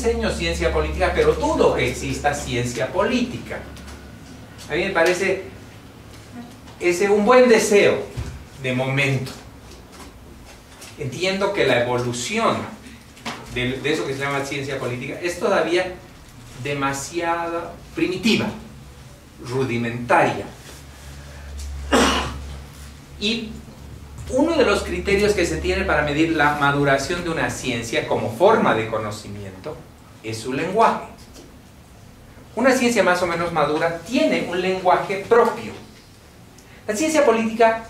enseño ciencia política, pero dudo que exista ciencia política. A mí me parece ese un buen deseo de momento. Entiendo que la evolución de eso que se llama ciencia política es todavía demasiado primitiva, rudimentaria. Y uno de los criterios que se tiene para medir la maduración de una ciencia como forma de conocimiento es su lenguaje. Una ciencia más o menos madura tiene un lenguaje propio. La ciencia política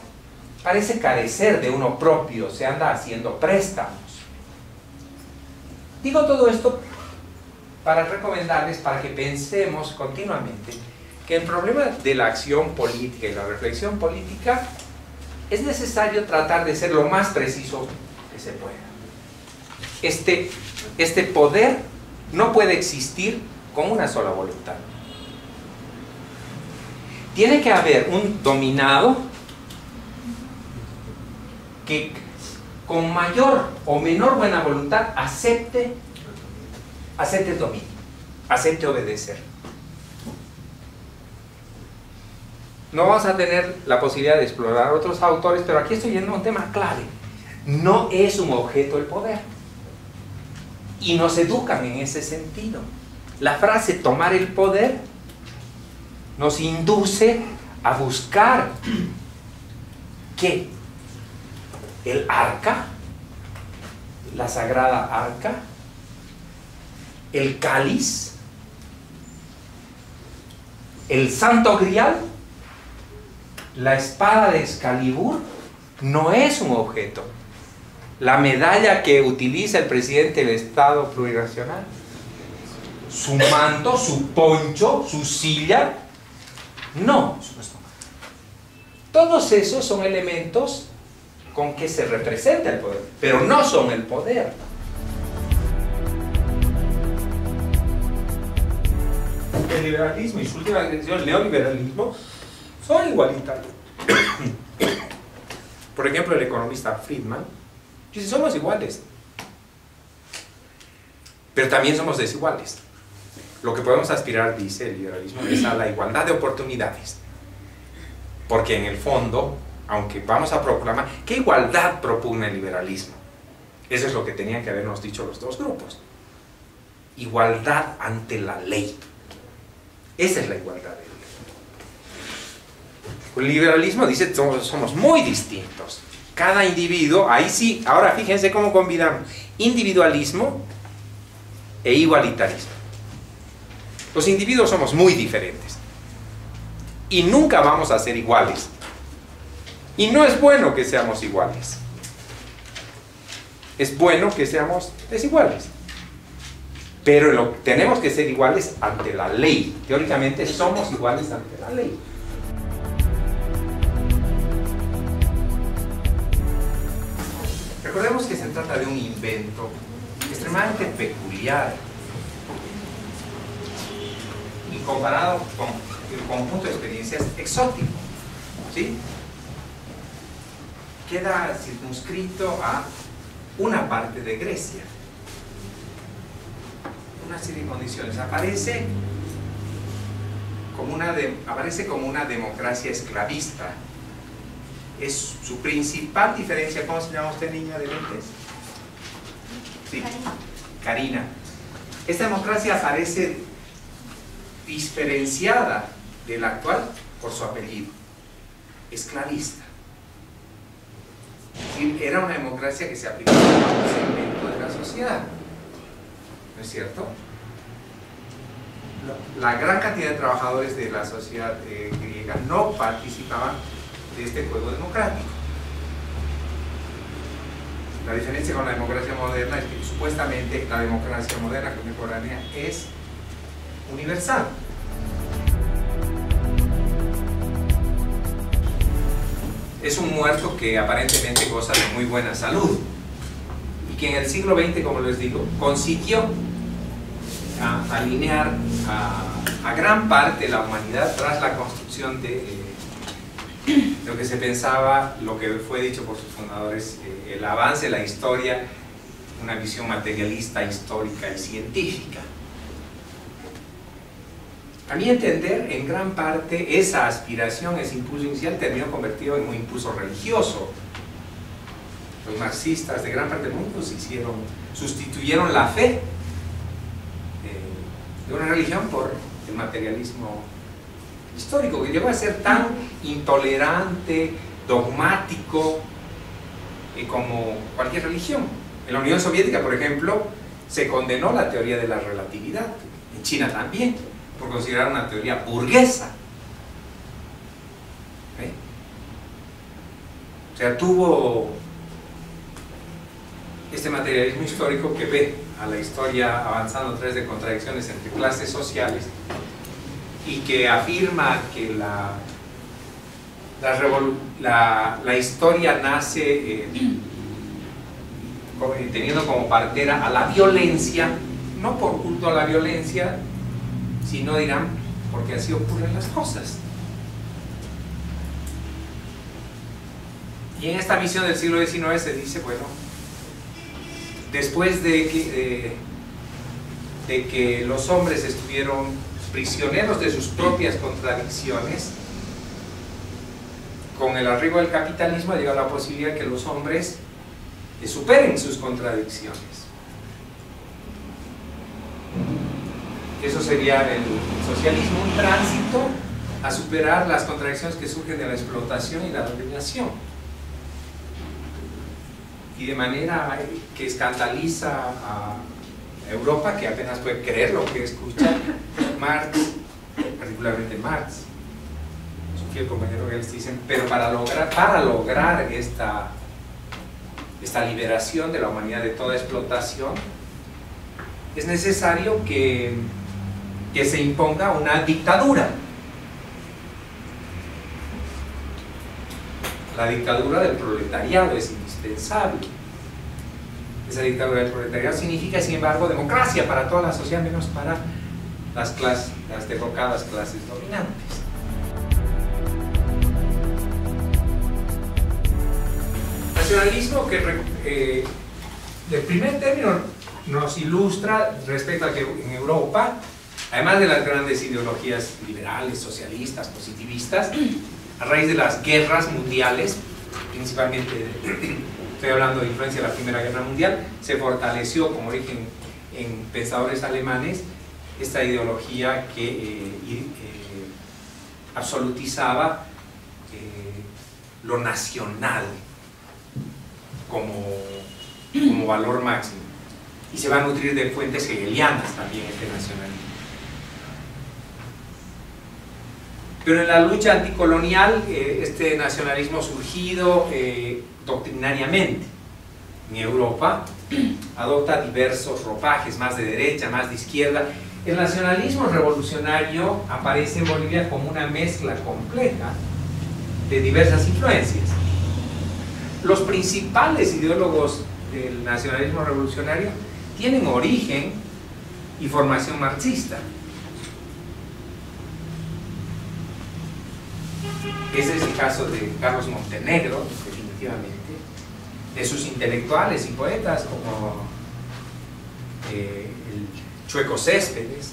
parece carecer de uno propio, se anda haciendo préstamos. Digo todo esto para recomendarles, para que pensemos continuamente que el problema de la acción política y la reflexión política es necesario tratar de ser lo más preciso que se pueda. Este poder no puede existir con una sola voluntad. Tiene que haber un dominado que con mayor o menor buena voluntad acepte el dominio, acepte obedecer. No vamos a tener la posibilidad de explorar otros autores, pero aquí estoy yendo a un tema clave. No es un objeto el poder. Y nos educan en ese sentido. La frase tomar el poder nos induce a buscar ¿qué? El arca, la sagrada arca, el cáliz, el santo grial, la espada de Excalibur. No es un objeto. La medalla que utiliza el presidente del Estado plurinacional, su manto, su poncho, su silla, no. Todos esos son elementos con que se representa el poder, pero no son el poder. El liberalismo y su última extensión, el neoliberalismo, son igualitarios. Por ejemplo, el economista Friedman dice: somos iguales, pero también somos desiguales. Lo que podemos aspirar, dice el liberalismo, es a la igualdad de oportunidades, porque en el fondo, aunque vamos a proclamar, ¿qué igualdad propugna el liberalismo? Eso es lo que tenían que habernos dicho los dos grupos. Igualdad ante la ley. Esa es la igualdad del liberalismo. El liberalismo dice: somos muy distintos. Cada individuo, ahí sí, ahora fíjense cómo combinamos individualismo e igualitarismo. Los individuos somos muy diferentes y nunca vamos a ser iguales. Y no es bueno que seamos iguales. Es bueno que seamos desiguales. Pero tenemos que ser iguales ante la ley. Teóricamente somos iguales ante la ley. Recordemos que se trata de un invento extremadamente peculiar y comparado con el conjunto de experiencias exótico, ¿sí? Queda circunscrito a una parte de Grecia. Una serie de condiciones. Aparece como una democracia esclavista. Es su principal diferencia. ¿Cómo se llama usted, niña de lentes? Sí, Karina. Esta democracia aparece diferenciada de la actual por su apellido, esclavista. Era una democracia que se aplicaba a un segmento de la sociedad, ¿no es cierto? La gran cantidad de trabajadores de la sociedad griega no participaban de este juego democrático. La diferencia con la democracia moderna es que supuestamente la democracia moderna contemporánea es universal. Es un muerto que aparentemente goza de muy buena salud y que en el siglo XX, como les digo, consiguió alinear a gran parte de la humanidad tras la construcción de lo que se pensaba, lo que fue dicho por sus fundadores, el avance de la historia una visión materialista, histórica y científica. A mi entender, en gran parte, esa aspiración, ese impulso inicial terminó convertido en un impulso religioso. Los marxistas de gran parte del mundo sustituyeron la fe de una religión por el materialismo histórico, que llegó a ser tan intolerante, dogmático, como cualquier religión. En la Unión Soviética, por ejemplo, se condenó la teoría de la relatividad. En China también, por considerar una teoría burguesa. O sea, tuvo este materialismo histórico que ve a la historia avanzando a través de contradicciones entre clases sociales y que afirma que la historia nace teniendo como partera a la violencia, no por culto a la violencia, sino, dirán, porque así ocurren las cosas. Y en esta visión del siglo XIX se dice, bueno, después de que los hombres estuvieron prisioneros de sus propias contradicciones, con el arribo del capitalismo ha llegado la posibilidad de que los hombres superen sus contradicciones. Eso sería el socialismo, un tránsito a superar las contradicciones que surgen de la explotación y la dominación. Y de manera que escandaliza a Europa, que apenas puede creer lo que escucha Marx, particularmente Marx, su fiel compañero que les dicen, pero para lograr esta liberación de la humanidad de toda explotación, es necesario que se imponga una dictadura. La dictadura del proletariado es indispensable. Esa dictadura del proletariado significa, sin embargo, democracia para toda la sociedad, menos para las derrocadas clases dominantes. Nacionalismo que, de primer término, nos ilustra respecto a que en Europa, además de las grandes ideologías liberales, socialistas, positivistas, a raíz de las guerras mundiales, principalmente estoy hablando de influencia de la Primera Guerra Mundial, se fortaleció como origen en pensadores alemanes esta ideología que absolutizaba lo nacional como valor máximo, y se va a nutrir de fuentes hegelianas también este nacionalismo. Pero en la lucha anticolonial, este nacionalismo surgido doctrinariamente en Europa adopta diversos ropajes, más de derecha, más de izquierda. El nacionalismo revolucionario aparece en Bolivia como una mezcla compleja de diversas influencias. Los principales ideólogos del nacionalismo revolucionario tienen origen y formación marxista. Ese es el caso de Carlos Montenegro, definitivamente, de sus intelectuales y poetas como el Chueco Céspedes.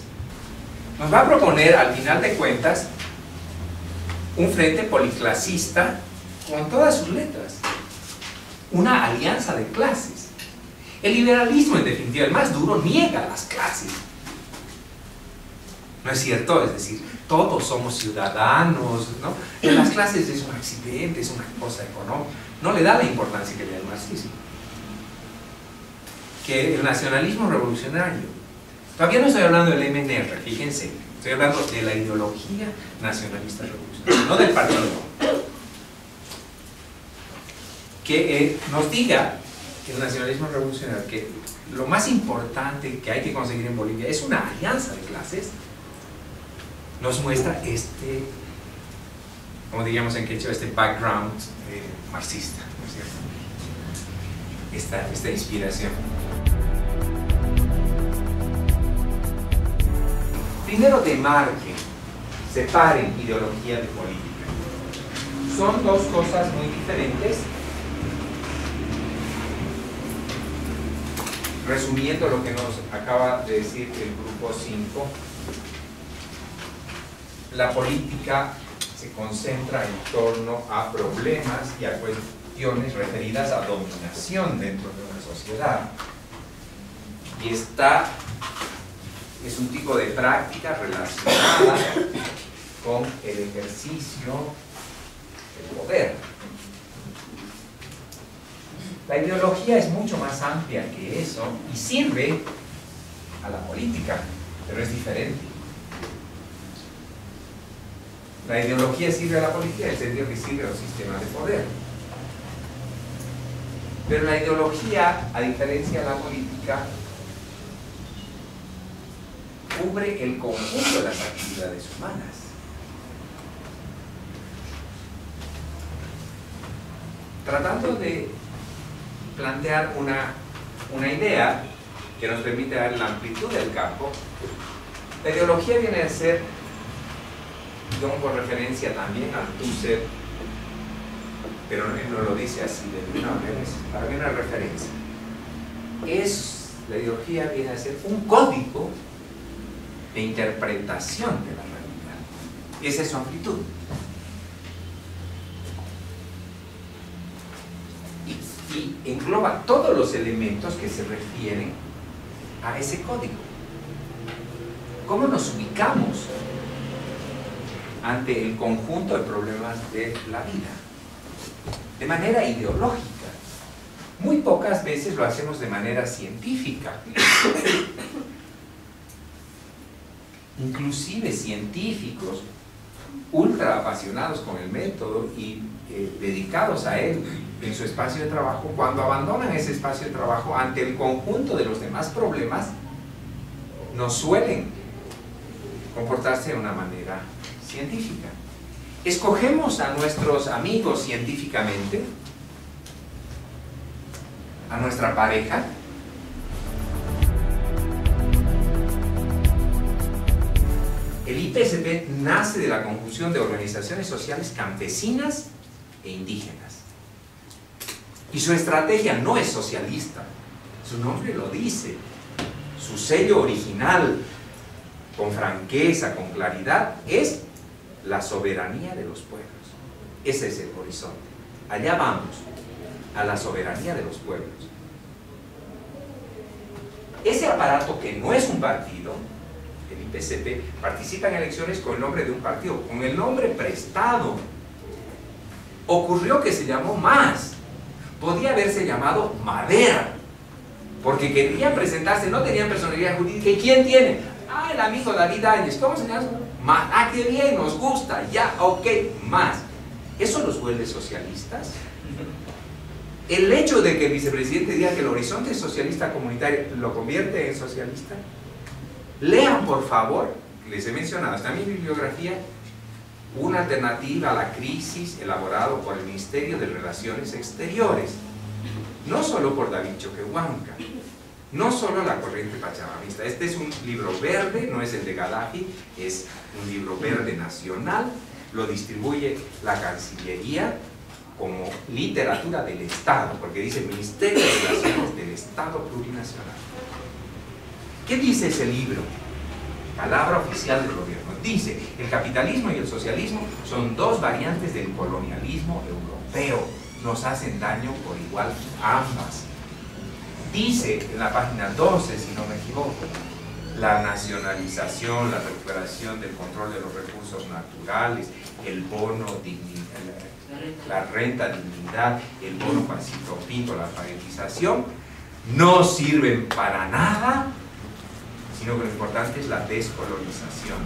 Nos va a proponer, al final de cuentas, un frente policlasista con todas sus letras, una alianza de clases. El liberalismo, en definitiva, el más duro, niega las clases. ¿No es cierto? Es decir, todos somos ciudadanos, ¿no? Pero las clases es un accidente, es una cosa económica. No le da la importancia que le da el marxismo. Que el nacionalismo revolucionario. Todavía no estoy hablando del MNR, fíjense. Estoy hablando de la ideología nacionalista revolucionaria, no del partido. Que nos diga el nacionalismo revolucionario que lo más importante que hay que conseguir en Bolivia es una alianza de clases. Nos muestra como diríamos en quechua, este background marxista, ¿no es cierto? Esta inspiración. Primero demarquen, separen ideología de política. Son dos cosas muy diferentes. resumiendo lo que nos acaba de decir el grupo 5, la política se concentra en torno a problemas y a cuestiones referidas a dominación dentro de una sociedad. Y esta es un tipo de práctica relacionada con el ejercicio del poder. La ideología es mucho más amplia que eso y sirve a la política, pero es diferente. La ideología sirve a la política en el sentido que sirve a los sistemas de poder. Pero la ideología, a diferencia de la política, cubre el conjunto de las actividades humanas. Tratando de plantear una idea que nos permite dar la amplitud del campo, la ideología viene a ser, digamos, por referencia también al Tusser, pero él no lo dice así de una manera, es para mí una referencia. La ideología viene a ser un código de interpretación de la realidad. Esa es su amplitud. Y engloba todos los elementos que se refieren a ese código. ¿Cómo nos ubicamos ante el conjunto de problemas de la vida? De manera ideológica. Muy pocas veces lo hacemos de manera científica. Inclusive científicos ultra apasionados con el método y dedicados a él en su espacio de trabajo, cuando abandonan ese espacio de trabajo ante el conjunto de los demás problemas, no suelen comportarse de una manera científica. Escogemos a nuestros amigos científicamente, a nuestra pareja. El IPSP nace de la conjunción de organizaciones sociales campesinas e indígenas. Y su estrategia no es socialista, su nombre lo dice. Su sello original, con franqueza, con claridad, es la soberanía de los pueblos. Ese es el horizonte. Allá vamos, a la soberanía de los pueblos. Ese aparato que no es un partido, el IPSP, participa en elecciones con el nombre de un partido, con el nombre prestado. Ocurrió que se llamó MAS. Podía haberse llamado Madera, porque querían presentarse, no tenían personalidad jurídica. ¿Y quién tiene? Ah, el amigo David Áñez. ¿Cómo se llama? MAS. Ah, qué bien, nos gusta, ya, ok, MAS. ¿Eso los vuelve socialistas? El hecho de que el vicepresidente diga que el horizonte socialista comunitario lo convierte en socialista. Lean, por favor, les he mencionado, está en mi bibliografía, una alternativa a la crisis elaborado por el Ministerio de Relaciones Exteriores, no solo por David Choquehuanca, no solo la corriente pachamamista. Este es un libro verde, no es el de Gaddafi, es un libro verde nacional, lo distribuye la Cancillería como literatura del Estado, porque dice Ministerio de Relaciones del Estado Plurinacional. ¿Qué dice ese libro? Palabra oficial del gobierno. Dice, el capitalismo y el socialismo son dos variantes del colonialismo europeo. Nos hacen daño por igual ambas. Dice en la página 12, si no me equivoco, la nacionalización, la recuperación del control de los recursos naturales, el bono dignidad, la renta dignidad, el bono Pasito Pinto, la alfabetización, no sirven para nada, sino que lo importante es la descolonización.